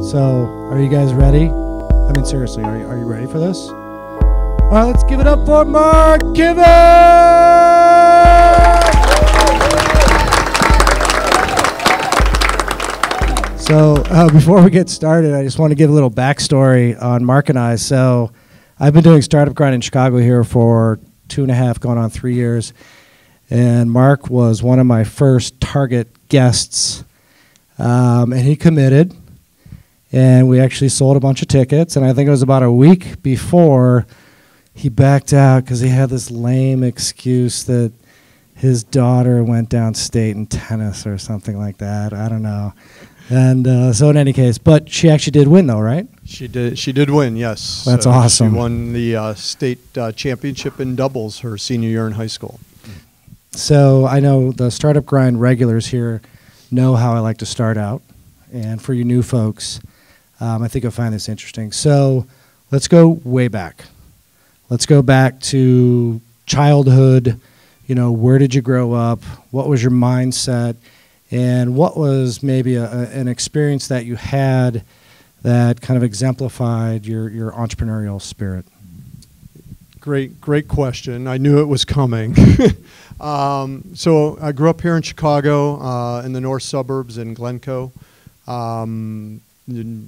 So, are you guys ready? I mean, seriously, are you ready for this? All right, let's give it up for Marc Kiven! So, before we get started, I just want to give a little backstory on Marc and I. So, I've been doing Startup Grind in Chicago here for 2.5, going on 3 years. And Marc was one of my first target guests. And he committed. And we actually sold a bunch of tickets. And I think it was about a week before he backed out because he had this lame excuse that his daughter went downstate in tennis or something like that. I don't know. And so in any case, but she actually did win though, right? She did win, yes. That's awesome. She won the state championship in doubles her senior year in high school. So I know the Startup Grind regulars here know how I like to start out. And for you new folks, I think you'll find this interesting. So let's go way back. Let's go back to childhood. You know, where did you grow up? What was your mindset? And what was maybe an experience that you had that kind of exemplified your entrepreneurial spirit? Great question. I knew it was coming. So I grew up here in Chicago, in the north suburbs in Glencoe.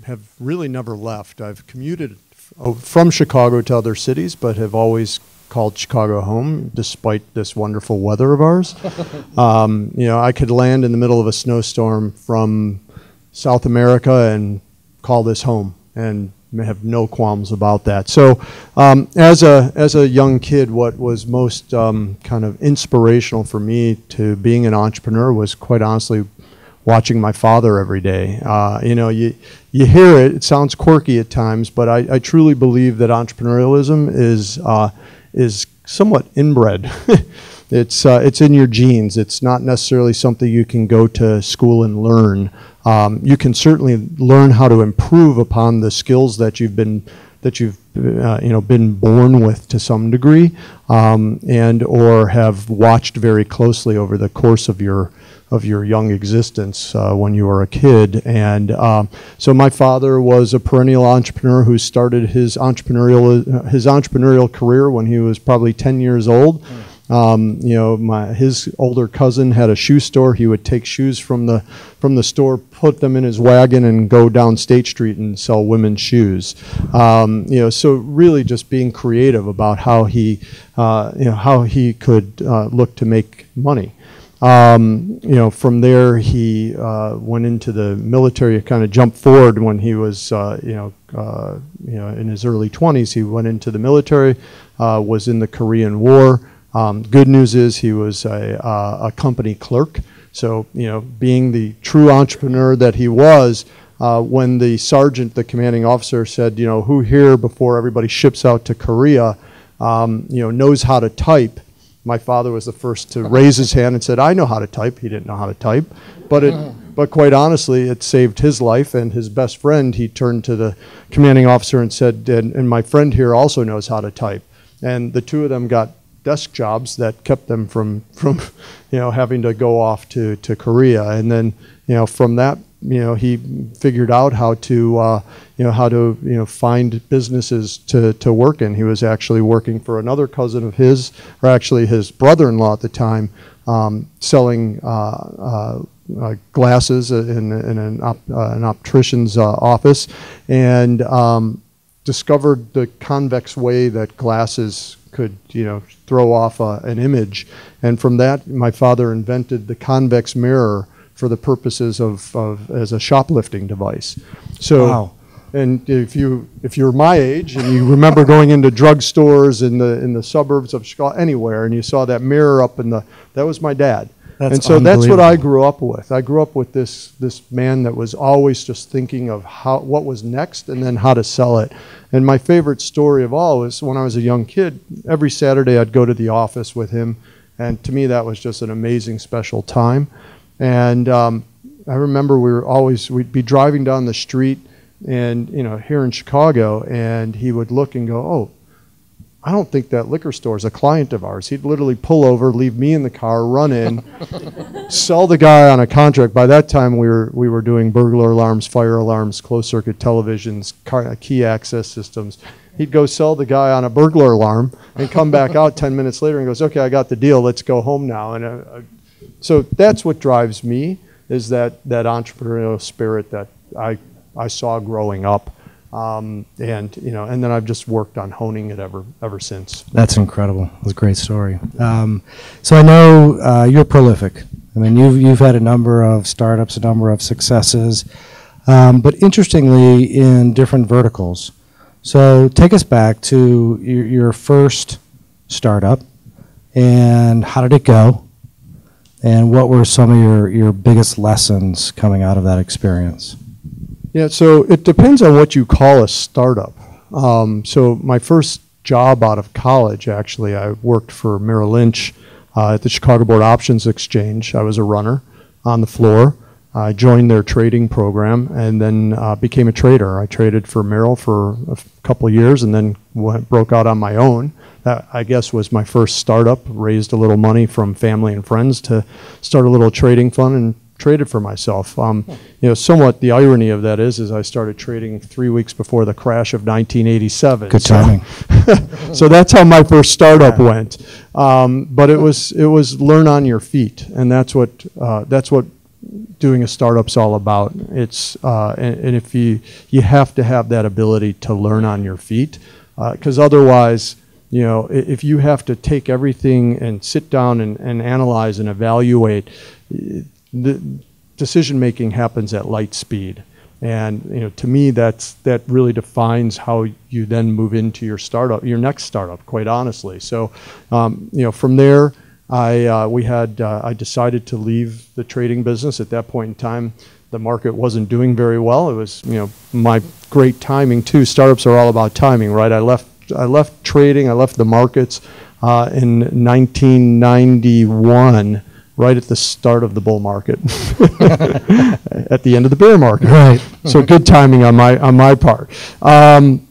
Have really never left. I've commuted from Chicago to other cities, but have always called Chicago home, despite this wonderful weather of ours. You know, I could land in the middle of a snowstorm from South America and call this home, and have no qualms about that. So, as a young kid, what was most kind of inspirational for me to being an entrepreneur was, quite honestly, watching my father every day. You know, you hear it. It sounds quirky at times, but I truly believe that entrepreneurialism is somewhat inbred. It's in your genes. It's not necessarily something you can go to school and learn. You can certainly learn how to improve upon the skills that you've been born with to some degree, and or have watched very closely over the course of your young existence when you were a kid. And so my father was a perennial entrepreneur who started his entrepreneurial career when he was probably 10 years old. You know, his older cousin had a shoe store. He would take shoes from the store, put them in his wagon, and go down State Street and sell women's shoes. You know, so really just being creative about how he could look to make money. You know, from there he went into the military. Kind of jumped forward when he was in his early 20s. He went into the military, was in the Korean War. Good news is he was a company clerk. So, you know, being the true entrepreneur that he was, when the sergeant, the commanding officer, said, you know, who here before everybody ships out to Korea, knows how to type, my father was the first to raise his hand and said, I know how to type. He didn't know how to type, but quite honestly, it saved his life and his best friend. He turned to the commanding officer and said, and my friend here also knows how to type. And the two of them got desk jobs that kept them from having to go off to Korea. And then, you know, from that, you know, he figured out how to find businesses to work in. He was actually working for another cousin of his, or actually his brother-in-law at the time, selling glasses in an optician's office, and discovered the convex way that glasses could, you know, throw off an image. And from that, my father invented the convex mirror for the purposes of as a shoplifting device. So, wow. And if you're my age and you remember going into drugstores in the suburbs of Chicago, anywhere, and you saw that mirror up that was my dad. And so that's what I grew up with. I grew up with this man that was always just thinking of what was next and then how to sell it. And my favorite story of all was when I was a young kid, every Saturday I'd go to the office with him, and to me that was just an amazing, special time. And I remember we'd be driving down the street, and, you know, here in Chicago, and he would look and go, oh, I don't think that liquor store is a client of ours. He'd literally pull over, leave me in the car, run in, sell the guy on a contract. By that time, we were doing burglar alarms, fire alarms, closed-circuit televisions, key access systems. He'd go sell the guy on a burglar alarm and come back out 10 minutes later and goes, okay, I got the deal. Let's go home now. And so that's what drives me, is that entrepreneurial spirit that I saw growing up. And then I've just worked on honing it ever since. That's incredible. That's a great story. So I know you're prolific. I mean, you've had a number of startups, a number of successes, but interestingly in different verticals. So take us back to your first startup, and how did it go? And what were some of your biggest lessons coming out of that experience? Yeah, so it depends on what you call a startup. So my first job out of college, actually, I worked for Merrill Lynch at the Chicago Board Options Exchange. I was a runner on the floor. I joined their trading program and then became a trader. I traded for Merrill for a couple of years and then broke out on my own. That, I guess, was my first startup. Raised a little money from family and friends to start a little trading fund and traded for myself. Somewhat the irony of that is I started trading 3 weeks before the crash of 1987. Good timing. So that's how my first startup went. But it was learn on your feet, and that's what doing a startup's all about. It's and if you have to have that ability to learn on your feet, because otherwise, if you have to take everything and sit down and analyze and evaluate, the decision making happens at light speed. And to me, that really defines how you then move into your next startup, quite honestly. So from there, I decided to leave the trading business. At that point in time, the market wasn't doing very well. It was my great timing too. Startups are all about timing, right? I left trading. I left the markets in 1991. Right at the start of the bull market, at the end of the bear market. Right. So good timing on my part. And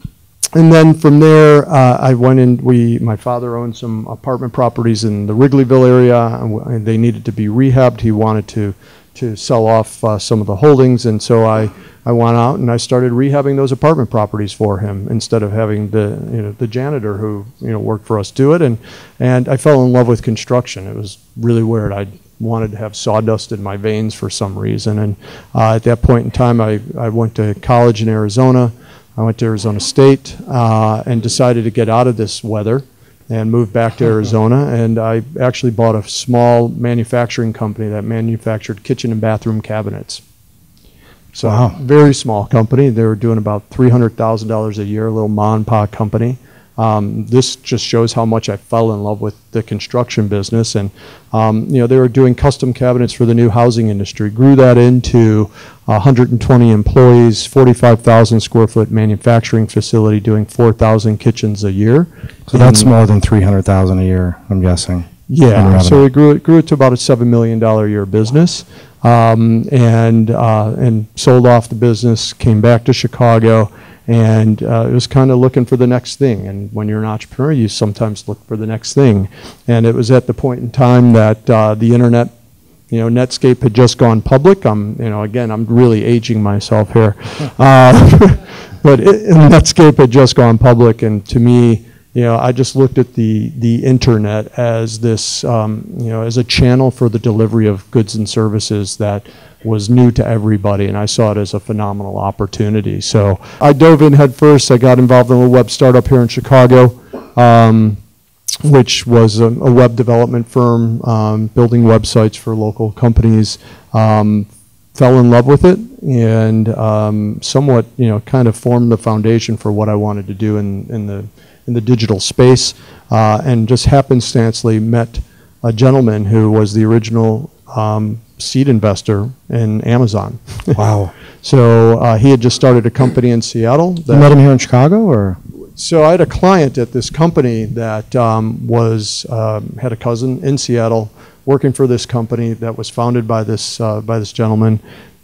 then from there, I went in. My father owned some apartment properties in the Wrigleyville area, and they needed to be rehabbed. He wanted to sell off some of the holdings, and so I went out and I started rehabbing those apartment properties for him instead of having the janitor who worked for us do it. And I fell in love with construction. It was really weird. I wanted to have sawdust in my veins for some reason. And at that point in time, I went to college in Arizona. I went to Arizona State and decided to get out of this weather and moved back to Arizona. And I actually bought a small manufacturing company that manufactured kitchen and bathroom cabinets. So wow. Very small company. They were doing about $300,000 a year, a little mom and pop company. This just shows how much I fell in love with the construction business. And, they were doing custom cabinets for the new housing industry. Grew that into 120 employees, 45,000 square foot manufacturing facility doing 4,000 kitchens a year. So that's more than $300,000 a year, I'm guessing. Yeah, so we grew it to about a $7 million a year business, and sold off the business, came back to Chicago, and it was kind of looking for the next thing. And when you're an entrepreneur, you sometimes look for the next thing. And it was at the point in time that the internet, Netscape had just gone public. I'm really aging myself here, but Netscape had just gone public, and to me, I just looked at the internet as this, as a channel for the delivery of goods and services that was new to everybody, and I saw it as a phenomenal opportunity. So I dove in head first. I got involved in a web startup here in Chicago, which was a web development firm, building websites for local companies. Fell in love with it, and somewhat, kind of formed the foundation for what I wanted to do in the digital space, and just happenstancely met a gentleman who was the original seed investor in Amazon. Wow. So he had just started a company in Seattle. You met him here in Chicago, or? So I had a client at this company that had a cousin in Seattle working for this company that was founded by this gentleman.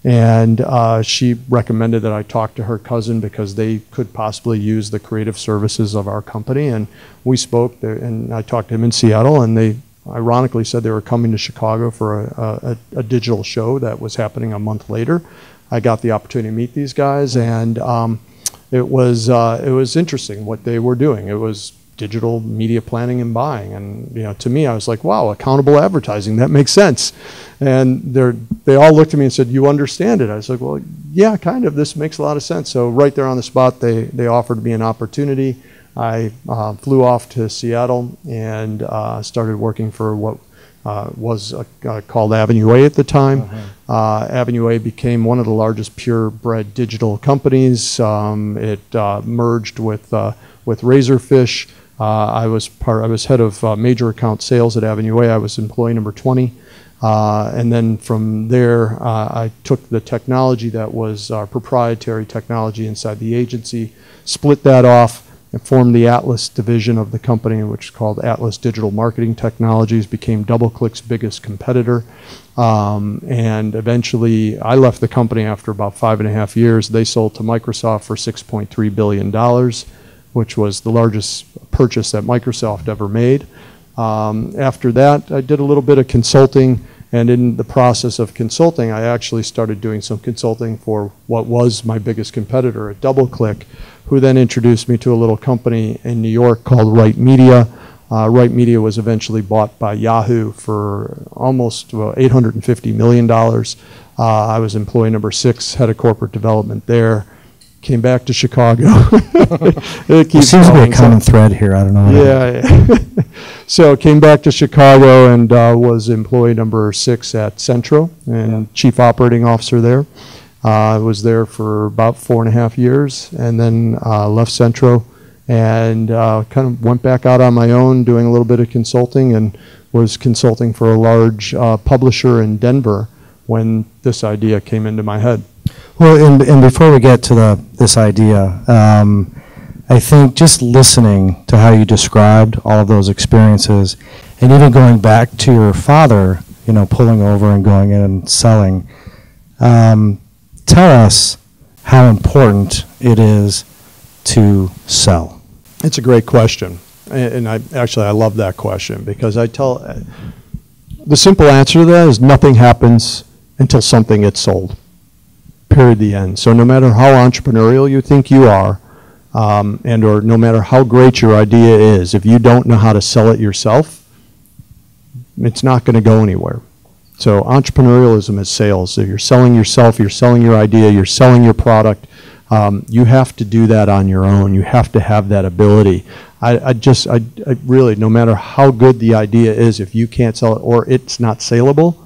And she recommended that I talk to her cousin because they could possibly use the creative services of our company. And we spoke, and I talked to him in Seattle, and they ironically said they were coming to Chicago for a digital show that was happening a month later. I got the opportunity to meet these guys, and it was interesting what they were doing. It was digital media planning and buying, and to me, I was like, wow, accountable advertising, that makes sense. And they all looked at me and said, you understand it? I was like, well, yeah, kind of. This makes a lot of sense. So right there on the spot, they offered me an opportunity. I flew off to Seattle and started working for what was called Avenue A at the time. Avenue A became one of the largest purebred digital companies. It merged with Razorfish. I was head of major account sales at Avenue A. I was employee number 20. And then from there, I took the technology that was our proprietary technology inside the agency, split that off, and formed the Atlas division of the company, which is called Atlas Digital Marketing Technologies, became DoubleClick's biggest competitor. And eventually, I left the company after about 5.5 years. They sold to Microsoft for $6.3 billion, which was the largest purchase that Microsoft ever made. After that, I did a little bit of consulting, and in the process of consulting, I actually started doing some consulting for what was my biggest competitor at DoubleClick, who then introduced me to a little company in New York called Right Media. Right Media was eventually bought by Yahoo for almost $850 million. I was employee number 6, head of corporate development there. Came back to Chicago. It seems to be a common thread here. I don't know. Yeah. So came back to Chicago and was employee number 6 at Centro and chief operating officer there. I was there for about 4.5 years, and then left Centro and kind of went back out on my own, doing a little bit of consulting, and was consulting for a large publisher in Denver when this idea came into my head. Well, and before we get to this idea, I think just listening to how you described all of those experiences, and even going back to your father, pulling over and going in and selling, tell us how important it is to sell. It's a great question, and I love that question, because the simple answer to that is nothing happens until something gets sold. Period, the end. So no matter how entrepreneurial you think you are, or no matter how great your idea is, if you don't know how to sell it yourself, it's not going to go anywhere. So entrepreneurialism is sales. So you're selling yourself, you're selling your idea, you're selling your product. You have to do that on your own. You have to have that ability. I really, no matter how good the idea is, if you can't sell it or it's not saleable,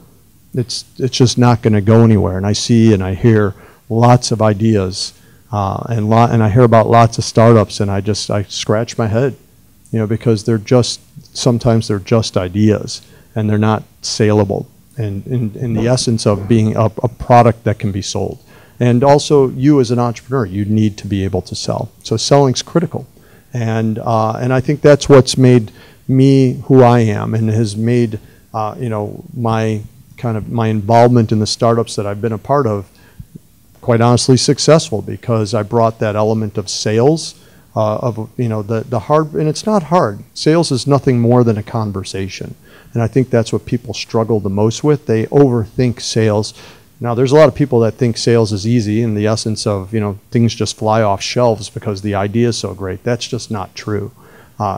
it's just not going to go anywhere. And I see and I hear lots of ideas, and I hear about lots of startups, and I scratch my head, because sometimes they're just ideas and they're not saleable. And in the essence of being a product that can be sold. And also, you as an entrepreneur, you need to be able to sell. So selling's critical. And I think that's what's made me who I am, and has made my involvement in the startups that I've been a part of, quite honestly, successful, because I brought that element of sales, the hard, and it's not hard. Sales is nothing more than a conversation. And I think that's what people struggle the most with. They overthink sales. Now, there's a lot of people that think sales is easy in the essence of, things just fly off shelves because the idea is so great. That's just not true.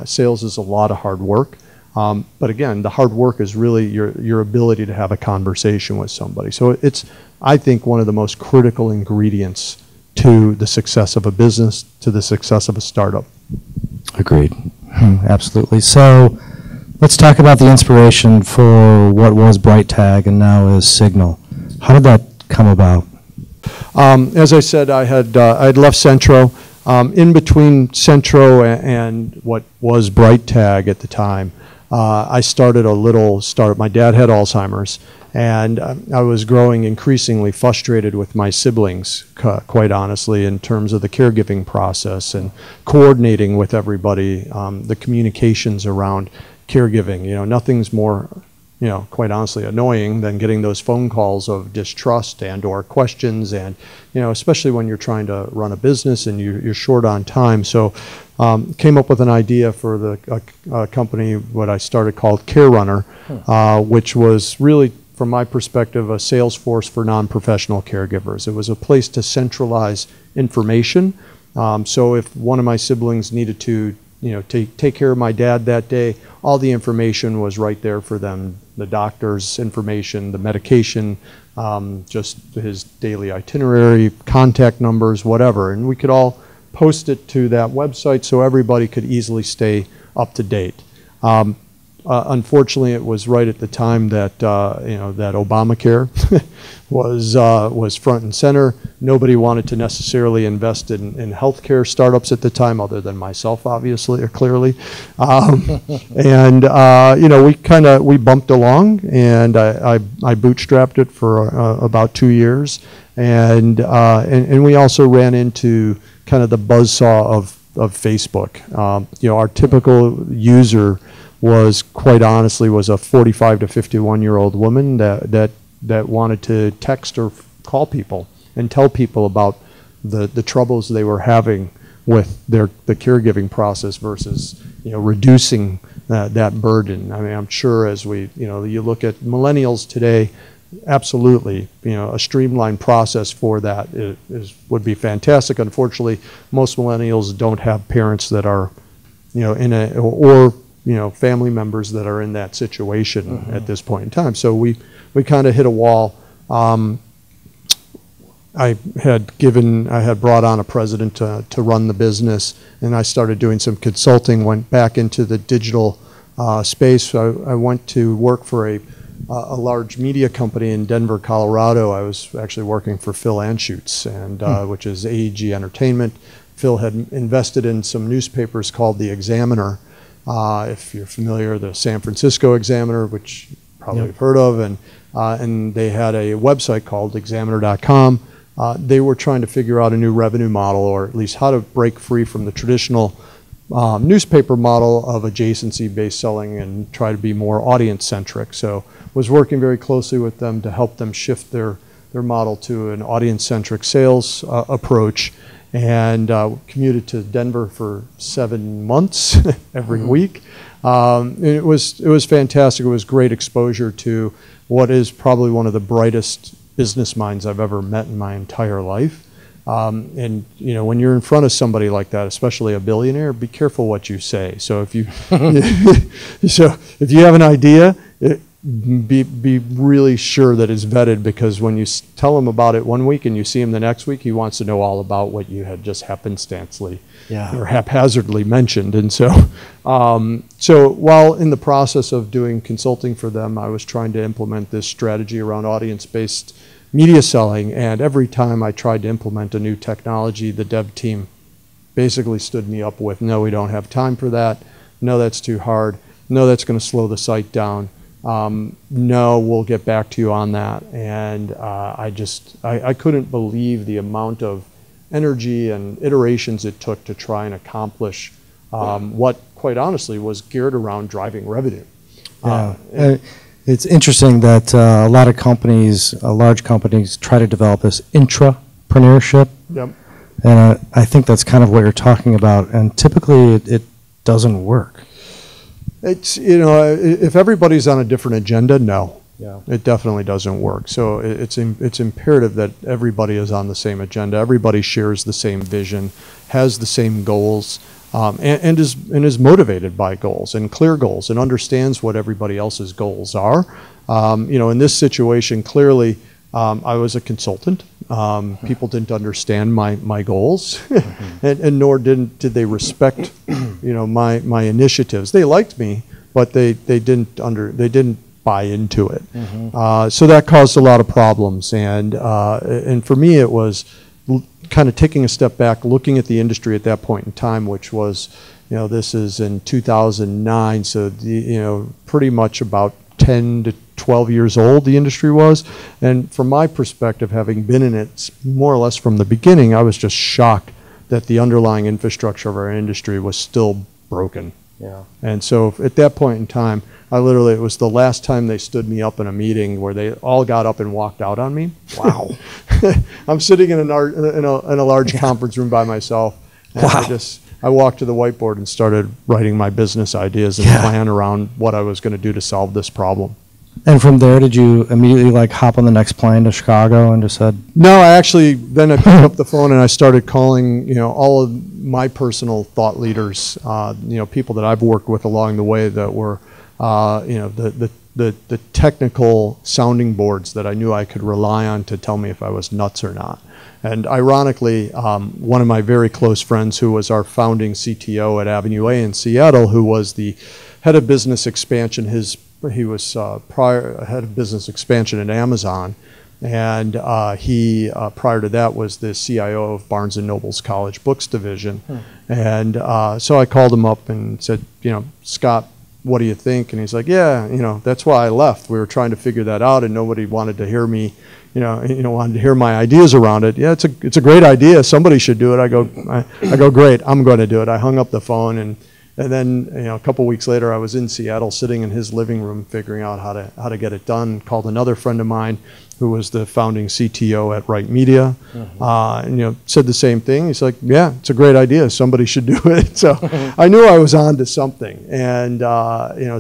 Sales is a lot of hard work. But again, the hard work is really your ability to have a conversation with somebody. So it's, I think, one of the most critical ingredients to the success of a business, to the success of a startup. Agreed. Absolutely. So let's talk about the inspiration for what was BrightTag and now is Signal. How did that come about? As I said, I'd left Centro. In between Centro and what was BrightTag at the time, I started a little startup. My dad had Alzheimer's, and I was growing increasingly frustrated with my siblings, quite honestly, in terms of the caregiving process and coordinating with everybody, the communications around caregiving. Nothing's more quite honestly annoying than getting those phone calls of distrust and or questions, and especially when you're trying to run a business and you're short on time. So came up with an idea for the company, what I started called Care Runner, which was really, from my perspective, a sales force for non-professional caregivers. It was a place to centralize information. So if one of my siblings needed to take care of my dad that day, all the information was right there for them. The doctor's information, the medication, just his daily itinerary, contact numbers, whatever. And we could all post it to that website so everybody could easily stay up to date. Unfortunately, it was right at the time that that Obamacare was front and center. Nobody wanted to necessarily invest in healthcare startups at the time, other than myself, obviously or clearly. And we bumped along, and I bootstrapped it for about 2 years, and we also ran into kind of the buzzsaw of Facebook. Our typical user was, quite honestly, was a 45 to 51-year-old woman that wanted to text or call people and tell people about the troubles they were having with the caregiving process versus reducing that burden. I mean, I'm sure as you look at millennials today, absolutely, a streamlined process for that would be fantastic. Unfortunately, most millennials don't have parents that are family members that are in that situation at this point in time. So we kind of hit a wall. I had brought on a president to run the business, and I started doing some consulting, went back into the digital space. So I went to work for a large media company in Denver, Colorado. I was actually working for Phil Anschutz, which is AEG Entertainment. Phil had invested in some newspapers called The Examiner. If you're familiar, the San Francisco Examiner, which you probably have heard of, and they had a website called examiner.com. They were trying to figure out a new revenue model, or at least how to break free from the traditional newspaper model of adjacency-based selling and try to be more audience-centric. So was working very closely with them to help them shift their model to an audience-centric sales approach, and commuted to Denver for 7 months every week. It was fantastic. It was great exposure to what is probably one of the brightest business minds I've ever met in my entire life. And when you're in front of somebody like that, especially a billionaire, be careful what you say. So if you if you have an idea, be really sure that it's vetted, because when you tell him about it one week and you see him the next week, he wants to know all about what you had just happenstancely or haphazardly mentioned. And so while in the process of doing consulting for them, I was trying to implement this strategy around audience-based media selling, and every time I tried to implement a new technology, the dev team basically stood me up with, no, we don't have time for that. No, that's too hard. No, that's going to slow the site down. No, we'll get back to you on that. And I couldn't believe the amount of energy and iterations it took to try and accomplish what, quite honestly, was geared around driving revenue. It's interesting that a lot of companies, large companies, try to develop this intrapreneurship. Yep. And I think that's kind of what you're talking about. And typically it doesn't work. It's, if everybody's on a different agenda, no. Yeah. It definitely doesn't work. So it's imperative that everybody is on the same agenda. Everybody shares the same vision, has the same goals, and is motivated by goals and clear goals, and understands what everybody else's goals are. In this situation, clearly, I was a consultant. People didn't understand my goals, and nor did they respect, my initiatives. They liked me, but they didn't buy into it. So that caused a lot of problems, and for me, it was kind of taking a step back, looking at the industry at that point in time, which was, this is in 2009, so pretty much about 10 to 12 years old the industry was. And from my perspective, having been in it more or less from the beginning, I was just shocked that the underlying infrastructure of our industry was still broken. Yeah. And so at that point in time, it was the last time they stood me up in a meeting where they all got up and walked out on me. Wow. I'm sitting in a large conference room by myself. And Wow. I walked to the whiteboard and started writing my business ideas and plan around what I was going to do to solve this problem. And from there, did you immediately like hop on the next plane to Chicago and just said? No, I picked up the phone and I started calling, all of my personal thought leaders, people that I've worked with along the way that were, the technical sounding boards that I knew I could rely on to tell me if I was nuts or not. And ironically, one of my very close friends who was our founding CTO at Avenue A in Seattle, who was the head of business expansion, he was prior head of business expansion at Amazon, and he prior to that was the CIO of Barnes & Noble's College Books division. And so I called him up and said, Scott, what do you think? And he's like, yeah, that's why I left. We were trying to figure that out, and nobody wanted to hear me, wanted to hear my ideas around it. Yeah, it's a great idea. Somebody should do it. I go, great, I'm going to do it. I hung up the phone, and then a couple weeks later, I was in Seattle, sitting in his living room, figuring out how to get it done. Called another friend of mine, who was the founding CTO at Right Media, and said the same thing. He's like, "Yeah, it's a great idea. Somebody should do it." So I knew I was on to something, and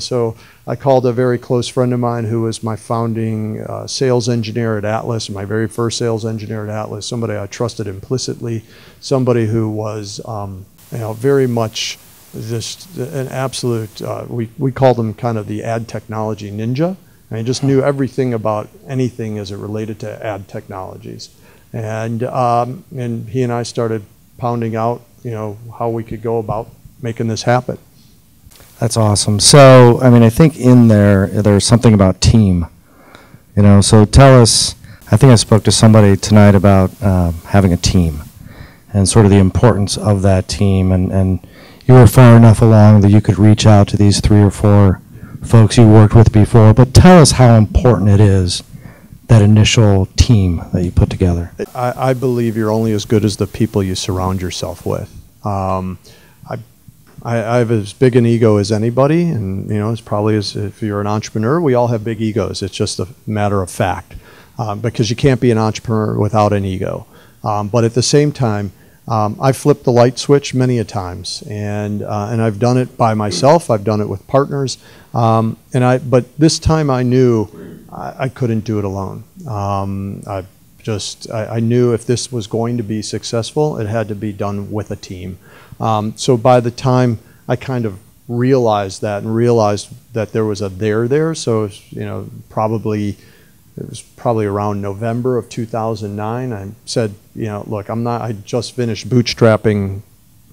so I called a very close friend of mine who was my founding sales engineer at Atlas, my very first sales engineer at Atlas. Somebody I trusted implicitly, somebody who was very much just an absolute, we called him kind of the ad technology ninja. And he just knew everything about anything as it related to ad technologies. And he and I started pounding out, how we could go about making this happen. That's awesome. So, I think in there's something about team, so tell us, I think I spoke to somebody tonight about having a team and sort of the importance of that team, and you were far enough along that you could reach out to these 3 or 4 folks you worked with before, but tell us how important it is, that initial team that you put together. I believe you're only as good as the people you surround yourself with. I have as big an ego as anybody, and it's probably as if you're an entrepreneur, we all have big egos. It's just a matter of fact, because you can't be an entrepreneur without an ego. But at the same time, I've flipped the light switch many a times, and I've done it by myself. I've done it with partners, but this time I knew I couldn't do it alone. I knew if this was going to be successful, it had to be done with a team. So by the time I kind of realized that there was a there, so it was probably around November of 2009. I said, look, I just finished bootstrapping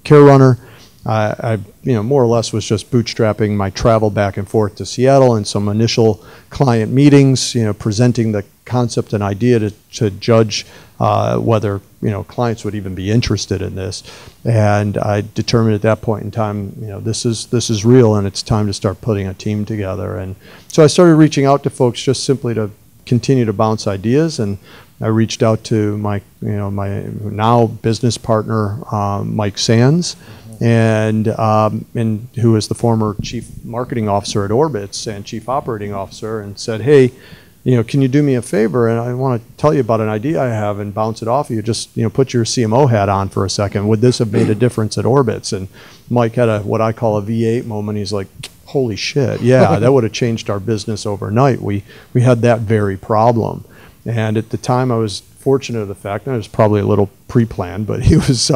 CareRunner. I more or less was just bootstrapping my travel back and forth to Seattle and some initial client meetings, presenting the concept and idea to judge whether, clients would even be interested in this. And I determined at that point in time, this is real, and it's time to start putting a team together. And so I started reaching out to folks just simply to continue to bounce ideas, and I reached out to my now business partner, Mike Sands, and who is the former chief marketing officer at Orbitz and chief operating officer, and said, hey, can you do me a favor? And I want to tell you about an idea I have and bounce it off of you. Just put your CMO hat on for a second. Would this have made a difference at Orbitz? And Mike had what I call a V8 moment. He's like, holy shit, yeah, that would have changed our business overnight. We had that very problem. And at the time, I was fortunate of the fact, and it was probably a little pre-planned, but he was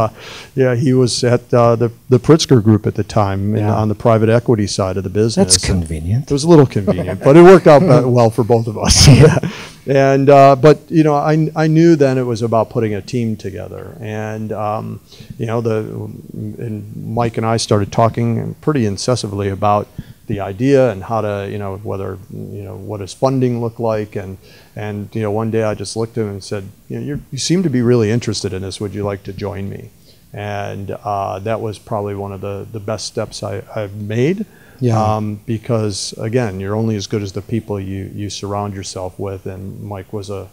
he was at the Pritzker Group at the time, on the private equity side of the business. That's convenient. It was a little convenient, but it worked out well for both of us. And but I knew then it was about putting a team together, and and Mike and I started talking pretty incessantly about the idea and how to whether what does funding look like, and one day I just looked at him and said, you seem to be really interested in this. Would you like to join me? And that was probably one of the best steps I've made. Yeah. Because again, you're only as good as the people you surround yourself with, and Mike was a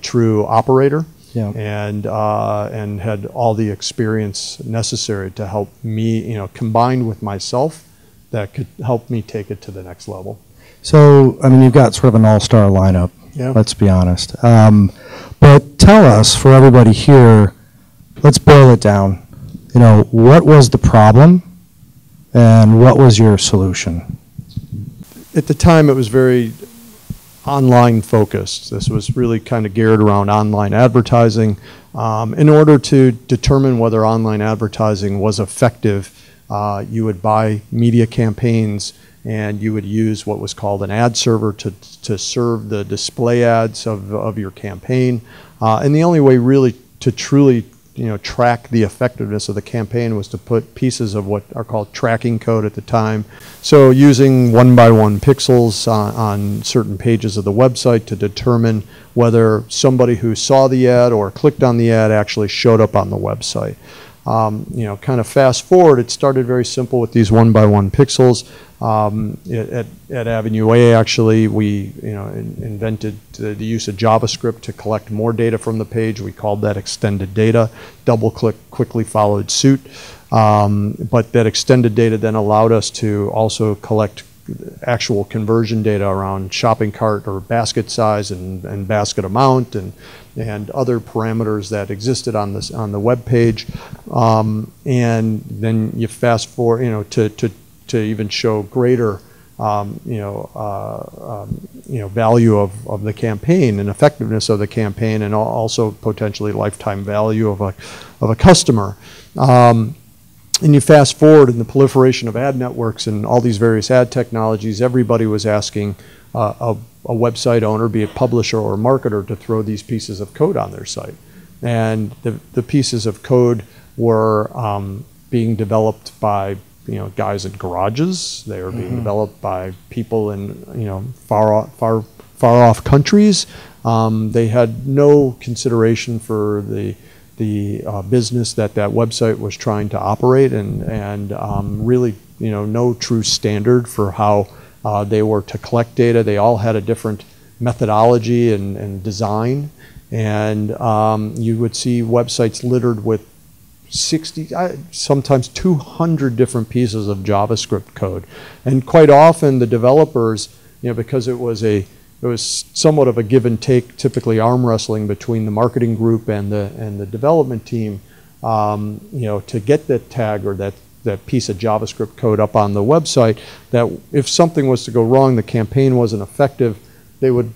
true operator, and had all the experience necessary to help me, combined with myself, that could help me take it to the next level. So, I mean, you've got sort of an all-star lineup, Yeah. let's be honest. But tell us, for everybody here, let's boil it down. You know, what was the problem and what was your solution? At the time, it was very online focused. This was really kind of geared around online advertising. In order to determine whether online advertising was effective, you would buy media campaigns and you would use what was called an ad server to serve the display ads of your campaign. And the only way really to truly track the effectiveness of the campaign was to put pieces of what are called tracking code at the time. So using 1-by-1 pixels on certain pages of the website to determine whether somebody who saw the ad or clicked on the ad actually showed up on the website. Kind of fast forward, it started very simple with these 1-by-1 pixels. At Avenue A, actually, we invented the use of JavaScript to collect more data from the page. We called that extended data. DoubleClick quickly followed suit. But that extended data then allowed us to also collect actual conversion data around shopping cart or basket size and basket amount and other parameters that existed on the web page. And then you fast forward, to even show greater, value of the campaign and effectiveness of the campaign, and also potentially lifetime value of a customer. And you fast forward in the proliferation of ad networks and all these various ad technologies, everybody was asking a website owner, be it publisher or marketer, to throw these pieces of code on their site. And the pieces of code were being developed by guys in garages. They were being developed by people in far off countries. They had no consideration for the business that website was trying to operate, and really no true standard for how they were to collect data. They all had a different methodology and design, and you would see websites littered with 60, sometimes 200 different pieces of JavaScript code. And quite often the developers, because it was somewhat of a give and take, typically arm wrestling between the marketing group and the development team, to get that tag or that piece of JavaScript code up on the website, that if something was to go wrong, the campaign wasn't effective, they would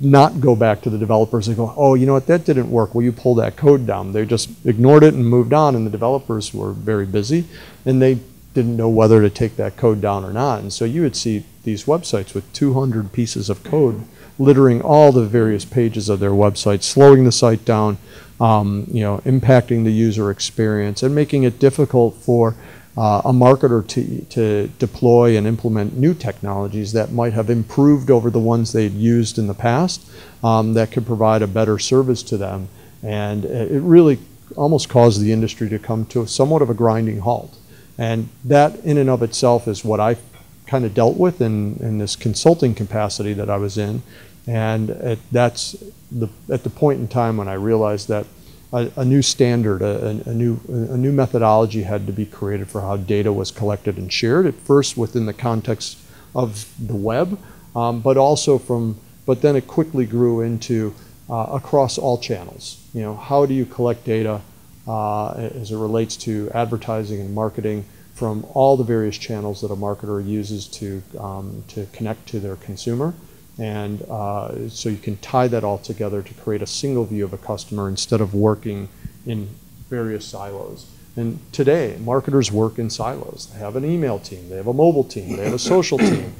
not go back to the developers and go, oh, you know what, that didn't work. Will you pull that code down? They just ignored it and moved on, and the developers were very busy, and they didn't know whether to take that code down or not. And so you would see these websites with 200 pieces of code littering all the various pages of their website, slowing the site down, impacting the user experience, and making it difficult for a marketer to deploy and implement new technologies that might have improved over the ones they'd used in the past, that could provide a better service to them. And it really almost caused the industry to come to somewhat of a grinding halt. And that in and of itself is what I kind of dealt with in this consulting capacity that I was in. And that's at the point in time when I realized that a new standard, a new methodology had to be created for how data was collected and shared, at first within the context of the web, but then it quickly grew into across all channels. How do you collect data as it relates to advertising and marketing from all the various channels that a marketer uses to connect to their consumer? And so you can tie that all together to create a single view of a customer instead of working in various silos. And today, marketers work in silos. They have an email team, they have a mobile team, they have a social team.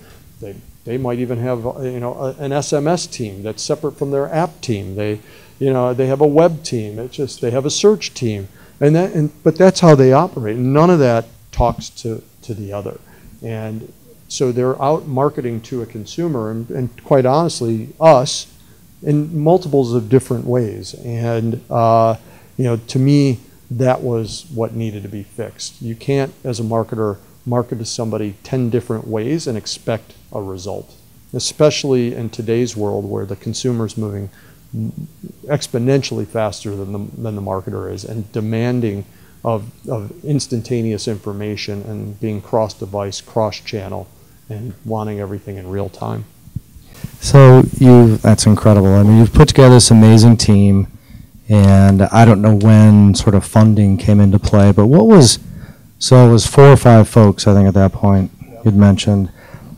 They might even have an SMS team that's separate from their app team. They have a web team. It's just they have a search team, but that's how they operate. And none of that talks to the other. And so they're out marketing to a consumer, and quite honestly, us, in multiples of different ways. And to me, that was what needed to be fixed. You can't, as a marketer, market to somebody 10 different ways and expect a result, especially in today's world where the consumer is moving exponentially faster than the marketer is, and demanding of instantaneous information and being cross-device, cross-channel, and wanting everything in real time. So that's incredible. I mean, you've put together this amazing team, and I don't know when sort of funding came into play, but so it was 4 or 5 folks, I think, at that point, you'd mentioned.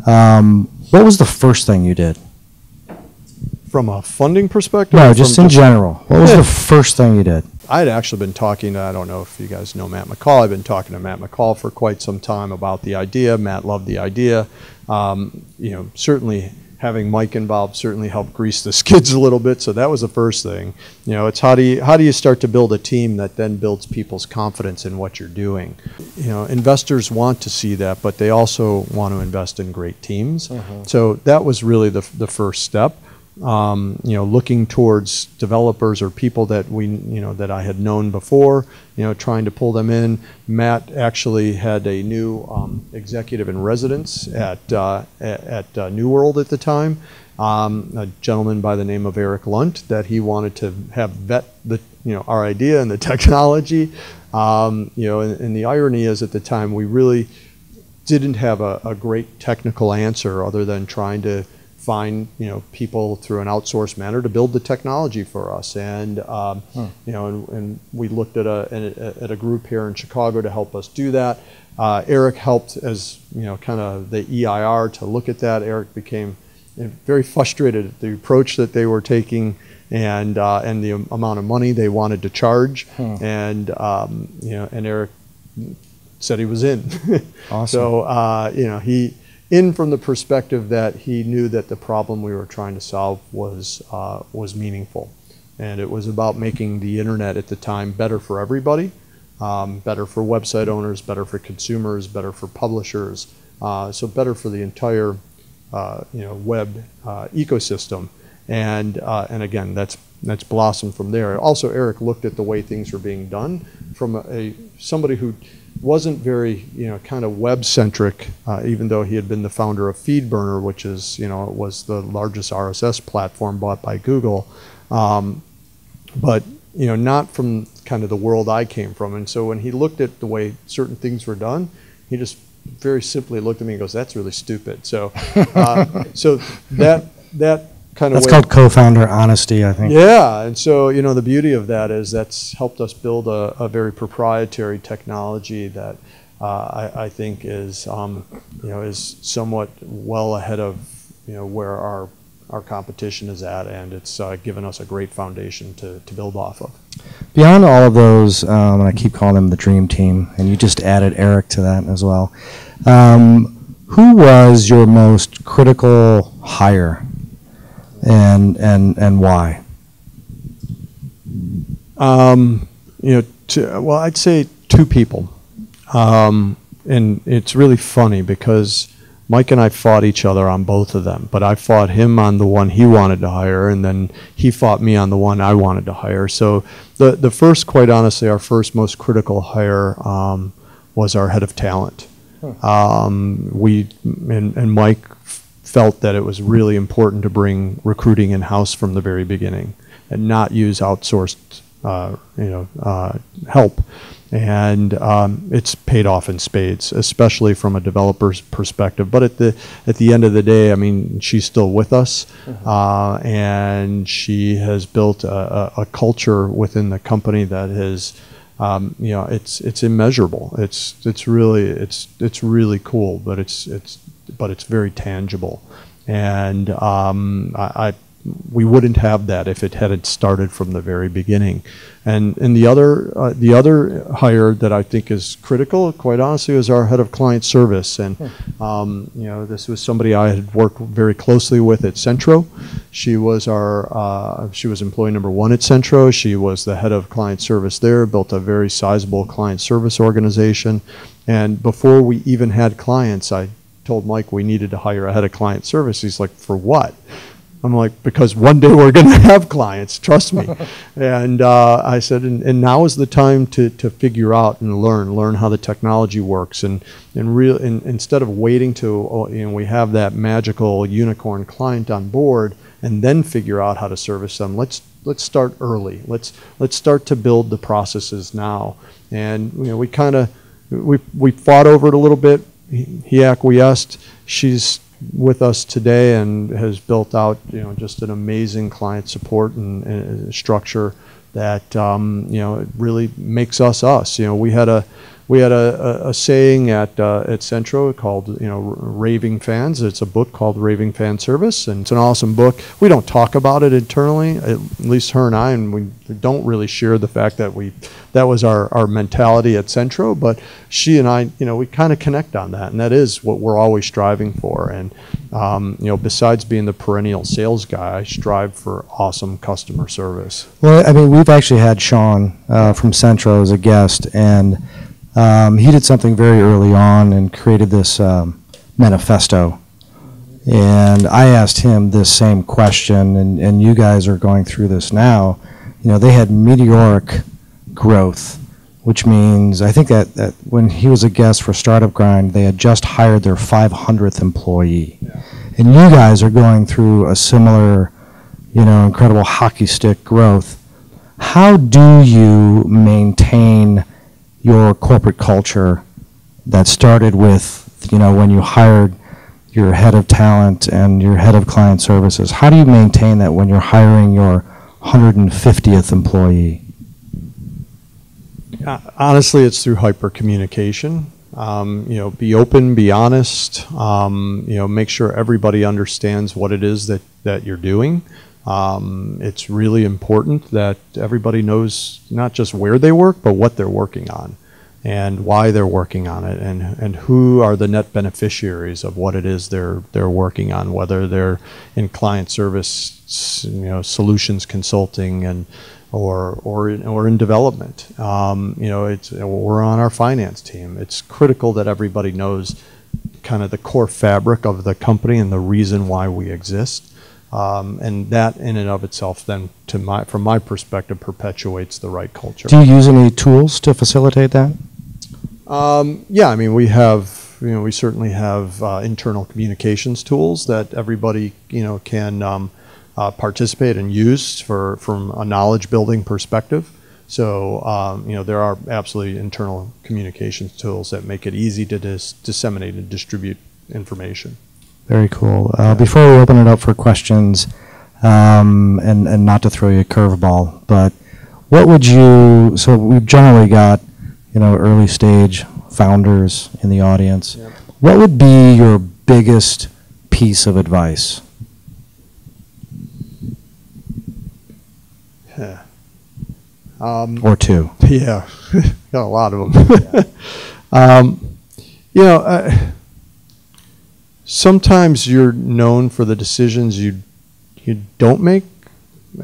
What was the first thing you did? From a funding perspective? No, just in general. What was the first thing you did? I had actually been talking to, I don't know if you guys know Matt McCall. I've been talking to Matt McCall for quite some time about the idea. Matt loved the idea. Certainly having Mike involved certainly helped grease the skids a little bit. So that was the first thing. It's how do you start to build a team that then builds people's confidence in what you're doing? Investors want to see that, but they also want to invest in great teams. So that was really the first step. Looking towards developers or people that that I had known before, trying to pull them in. Matt actually had a new executive in residence at New World at the time, a gentleman by the name of Eric Lunt, that he wanted to have vet our idea and the technology. And the irony is, at the time, we really didn't have a great technical answer other than trying to find people through an outsourced manner to build the technology for us, and and we looked at a group here in Chicago to help us do that. Eric helped as kind of the EIR to look at that. Eric became very frustrated at the approach that they were taking and the amount of money they wanted to charge, and Eric said he was in. Awesome. So he. In from the perspective that he knew that the problem we were trying to solve was meaningful, and it was about making the internet at the time better for everybody, better for website owners, better for consumers, better for publishers, so better for the entire web ecosystem, and again that's blossomed from there. Also, Eric looked at the way things were being done from somebody who wasn't very, kind of web-centric, even though he had been the founder of FeedBurner, which is, was the largest RSS platform bought by Google, but, not from kind of the world I came from. And so when he looked at the way certain things were done, he just very simply looked at me and goes, "That's really stupid." So, so that kind of That's called co-founder honesty, I think. Yeah, and so the beauty of that is that's helped us build a very proprietary technology that I think is is somewhat well ahead of where our competition is at, and it's given us a great foundation to build off of. Beyond all of those, and I keep calling them the dream team, and you just added Eric to that as well. Who was your most critical hire? And why? Well, I'd say 2 people, and it's really funny because Mike and I fought each other on both of them, but I fought him on the one he wanted to hire, and then he fought me on the one I wanted to hire. So the first, quite honestly, our first most critical hire was our head of talent. And Mike felt that it was really important to bring recruiting in-house from the very beginning and not use outsourced help. And it's paid off in spades, especially from a developer's perspective. But at the end of the day, I mean, she's still with us, and she has built a culture within the company that is, it's immeasurable. It's really cool, but it's very tangible, and we wouldn't have that if it hadn't started from the very beginning. And the other hire that I think is critical, quite honestly, is our head of client service. And this was somebody I had worked very closely with at Centro. She was she was employee number 1 at Centro. She was the head of client service there, built a very sizable client service organization. And before we even had clients, I told Mike we needed to hire a head of client service. He's like, "For what?" I'm like, "Because one day we're going to have clients, trust me." And I said, and now is the time to figure out and learn how the technology works, and instead of waiting till we have that magical unicorn client on board and then figure out how to service them, let's start early. Let's start to build the processes now. And we fought over it a little bit. He acquiesced. She's with us today and has built out just an amazing client support and structure that it really makes us us. We had a saying at Centro called Raving Fans. It's a book called Raving Fan Service, and it's an awesome book. We don't talk about it internally, at least her and I, and we don't really share the fact that that was our mentality at Centro. But she and I, we kind of connect on that, and that is what we're always striving for. And besides being the perennial sales guy, I strive for awesome customer service. Well, I mean, we've actually had Sean from Centro as a guest, and he did something very early on and created this manifesto. And I asked him this same question, and you guys are going through this now. They had meteoric growth, which means I think that when he was a guest for Startup Grind, they had just hired their 500th employee. Yeah. And you guys are going through a similar, incredible hockey stick growth. How do you maintain your corporate culture that started with, when you hired your head of talent and your head of client services? How do you maintain that when you're hiring your 150th employee? Honestly, it's through hyper communication. Be open, be honest. Make sure everybody understands what it is that you're doing. It's really important that everybody knows not just where they work, but what they're working on and why they're working on it, and who are the net beneficiaries of what it is they're working on, whether they're in client service, solutions consulting, or in development. We're on our finance team. It's critical that everybody knows kind of the core fabric of the company and the reason why we exist. And that in and of itself then, from my perspective, perpetuates the right culture. Do you use any tools to facilitate that? Yeah, I mean, we certainly have internal communications tools that everybody, can participate and use from a knowledge building perspective. So, there are absolutely internal communications tools that make it easy to disseminate and distribute information. Very cool. Before we open it up for questions, and not to throw you a curveball, but what would you, so we've generally got, early stage founders in the audience. Yep. What would be your biggest piece of advice? Yeah. Or two. Yeah, got a lot of them. Sometimes you're known for the decisions you don't make,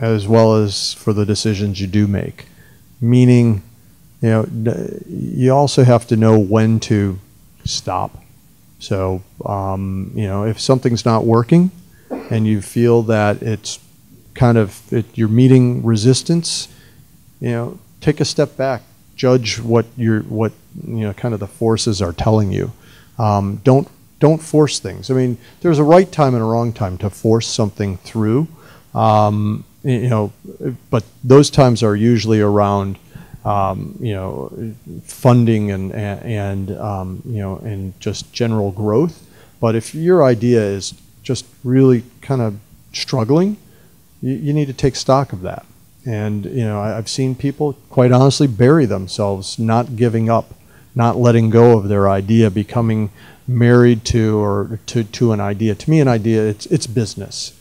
as well as for the decisions you do make. Meaning, you also have to know when to stop. So, if something's not working, and you feel that it's you're meeting resistance, take a step back, judge what kind of the forces are telling you. Don't force things. I mean, there's a right time and a wrong time to force something through, but those times are usually around, funding and just general growth. But if your idea is just really kind of struggling, you need to take stock of that. And I've seen people, quite honestly, bury themselves, not giving up, not letting go of their idea, becoming married to an idea. To me, an idea, it's business.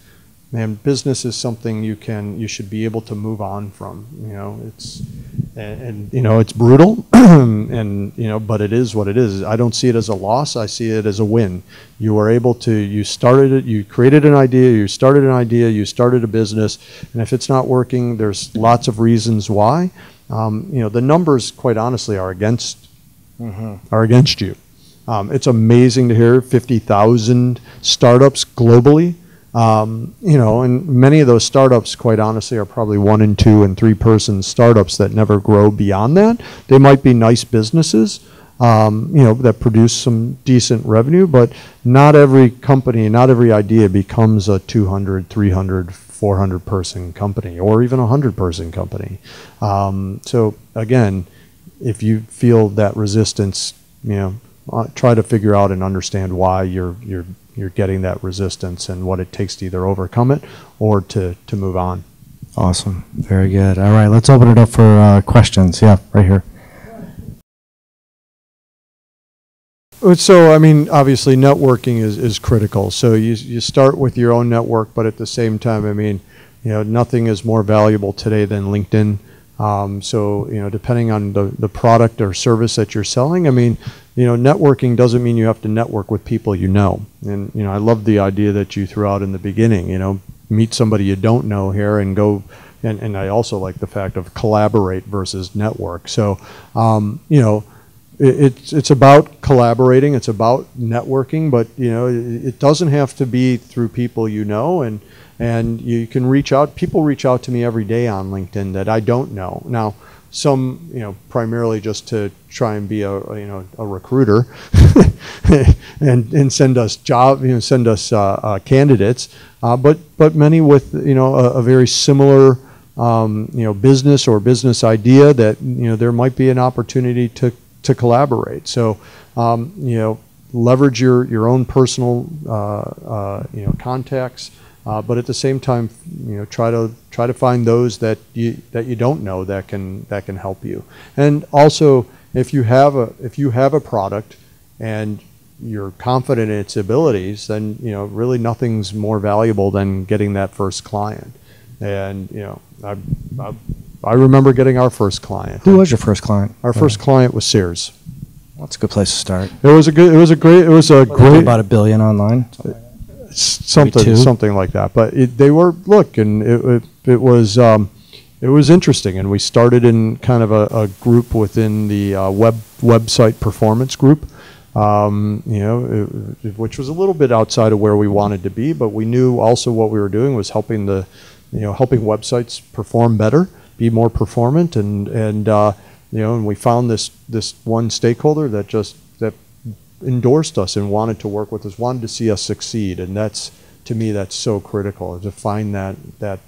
And business is something you should be able to move on from. It's brutal, but it is what it is. I don't see it as a loss. I see it as a win. You were able to, you started it, you created an idea, you started a business, and if it's not working, there's lots of reasons why. The numbers, quite honestly, are against you. It's amazing to hear 50,000 startups globally. And many of those startups, quite honestly, are probably 1 and 2 and 3 person startups that never grow beyond that. They might be nice businesses, that produce some decent revenue, but not every company, not every idea becomes a 200, 300, 400-person company or even a 100-person company. So again, if you feel that resistance, try to figure out and understand why you're getting that resistance and what it takes to either overcome it or to move on. Awesome. Very good. All right, let's open it up for questions. Yeah, right here. So, I mean, obviously networking is critical. So you start with your own network, but at the same time, I mean, nothing is more valuable today than LinkedIn. So, depending on the product or service that you're selling, I mean, networking doesn't mean you have to network with people you know. And, I love the idea that you threw out in the beginning, meet somebody you don't know here and go, and I also like the fact of collaborate versus network. So, it's about collaborating, it's about networking, but it doesn't have to be through people and you can reach out. People reach out to me every day on LinkedIn that I don't know. Now, some primarily just to try and be a recruiter and send us candidates, but many with a very similar business or business idea that there might be an opportunity to collaborate. So, leverage your own personal, contacts, but at the same time, try to find those that you don't know that can help you. And also, if you have a product and you're confident in its abilities, then really nothing's more valuable than getting that first client. And I remember getting our first client. Who was your first client? Our first client was Sears. Well, that's a good place to start. It was a great. About $1 billion online. Something like that. But it was interesting, and we started in kind of a group within the website performance group. Which was a little bit outside of where we wanted to be, but we knew also what we were doing was helping websites perform better, be more performant, and we found this one stakeholder that endorsed us and wanted to work with us, wanted to see us succeed, and to me that's so critical to find that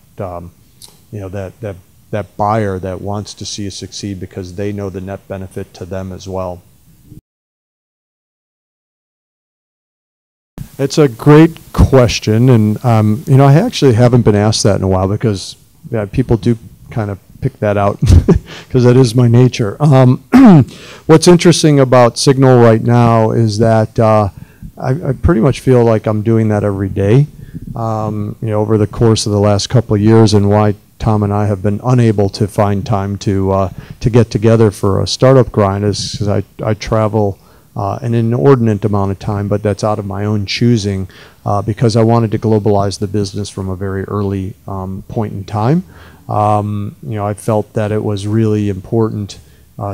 buyer that wants to see us succeed because they know the net benefit to them as well. It's a great question, and I actually haven't been asked that in a while because people do kind of pick that out because that is my nature. What's interesting about Signal right now is that I pretty much feel like I'm doing that every day over the course of the last couple of years, and why Tom and I have been unable to find time to get together for a startup grind is because I travel an inordinate amount of time, but that's out of my own choosing because I wanted to globalize the business from a very early point in time. I felt that it was really important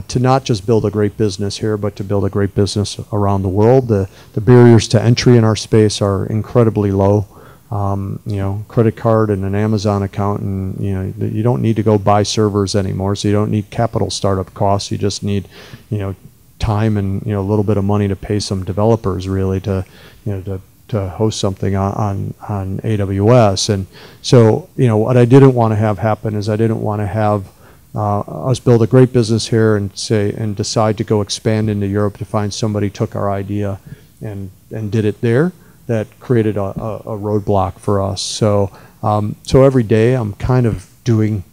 to not just build a great business here, but to build a great business around the world. The barriers to entry in our space are incredibly low. Credit card and an Amazon account, and you don't need to go buy servers anymore, so you don't need capital startup costs. You just need time and a little bit of money to pay some developers really to host something on AWS. And so what I didn't want to have happen is I didn't want to have us build a great business here and decide to go expand into Europe to find somebody took our idea and did it there. That created a roadblock for us. So every day I'm kind of doing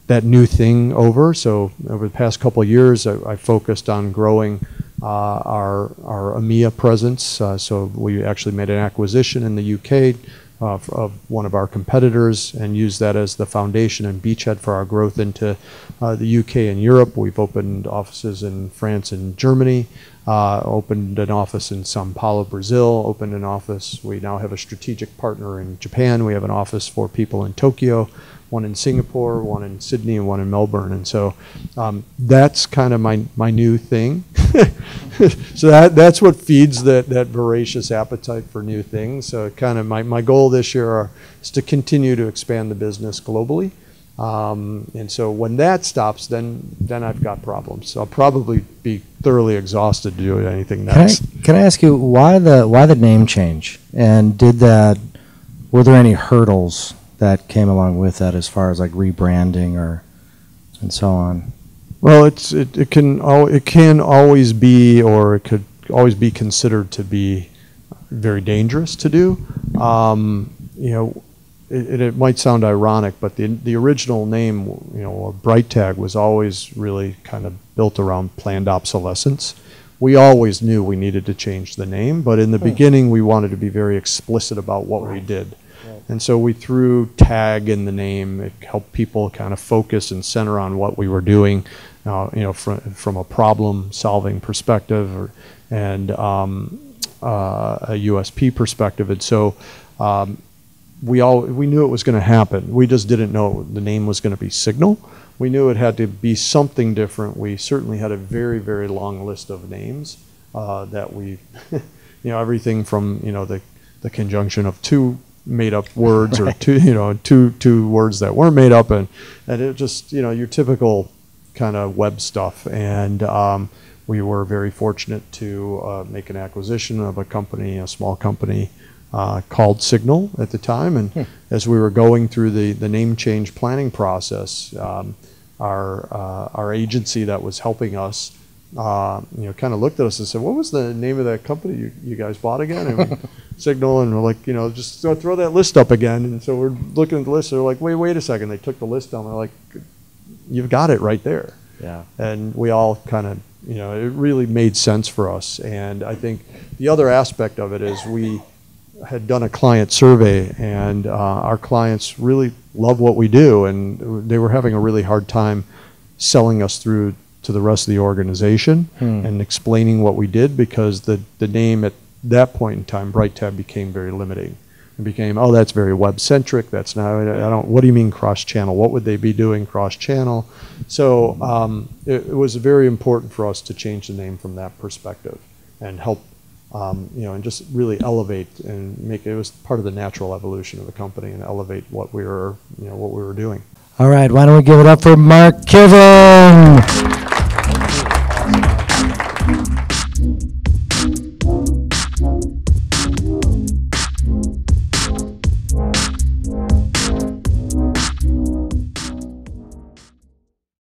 that new thing over. So over the past couple of years, I focused on growing our EMEA presence. So we actually made an acquisition in the UK of one of our competitors and used that as the foundation and beachhead for our growth into the UK and Europe. We've opened offices in France and Germany, opened an office in Sao Paulo, Brazil, opened an office. We now have a strategic partner in Japan. We have an office for people in Tokyo, one in Singapore, one in Sydney, and one in Melbourne. And so that's kind of my new thing. So that's what feeds that voracious appetite for new things. So kind of my goal this year is to continue to expand the business globally. And so when that stops, then I've got problems. So I'll probably be thoroughly exhausted to do anything next. Can I ask you why the name change? And were there any hurdles that came along with that, as far as like rebranding and so on? Well, it can always be, or it could always be considered to be very dangerous to do. You know, it might sound ironic, but the original name, you know, or Bright Tag, was always really kind of built around planned obsolescence. We always knew we needed to change the name, but in the beginning we wanted to be very explicit about what we did. And so we threw tag in the name. It helped people kind of focus and center on what we were doing, you know, from a problem-solving perspective, and a USP perspective. And so we knew it was going to happen. We just didn't know the name was going to be Signal. We knew it had to be something different. We certainly had a very, very long list of names that we, you know, everything from, you know, the conjunction of two made-up words, or two words that weren't made up, and it just, you know, your typical kind of web stuff. And we were very fortunate to make an acquisition of a company, a small company called Signal at the time. And as we were going through the name change planning process, our agency that was helping us, you know, kind of looked at us and said, "What was the name of that company you guys bought again?" And we, Signal, and we're like, you know, just throw that list up again. And so we're looking at the list, and they're like, wait a second. They took the list down. They're like, "You've got it right there." Yeah. And we all kind of, you know, it really made sense for us. And I think the other aspect of it is we had done a client survey, and our clients really love what we do, and they were having a really hard time selling us through to the rest of the organization and explaining what we did, because the name at that point in time, Bright Tab, became very limiting. It became, oh, that's very web-centric. That's not, what do you mean cross-channel? What would they be doing cross-channel? So it was very important for us to change the name from that perspective and help, you know, and just really elevate and make it was part of the natural evolution of the company, and elevate what we were, you know, what we were doing. All right, why don't we give it up for Marc Kiven?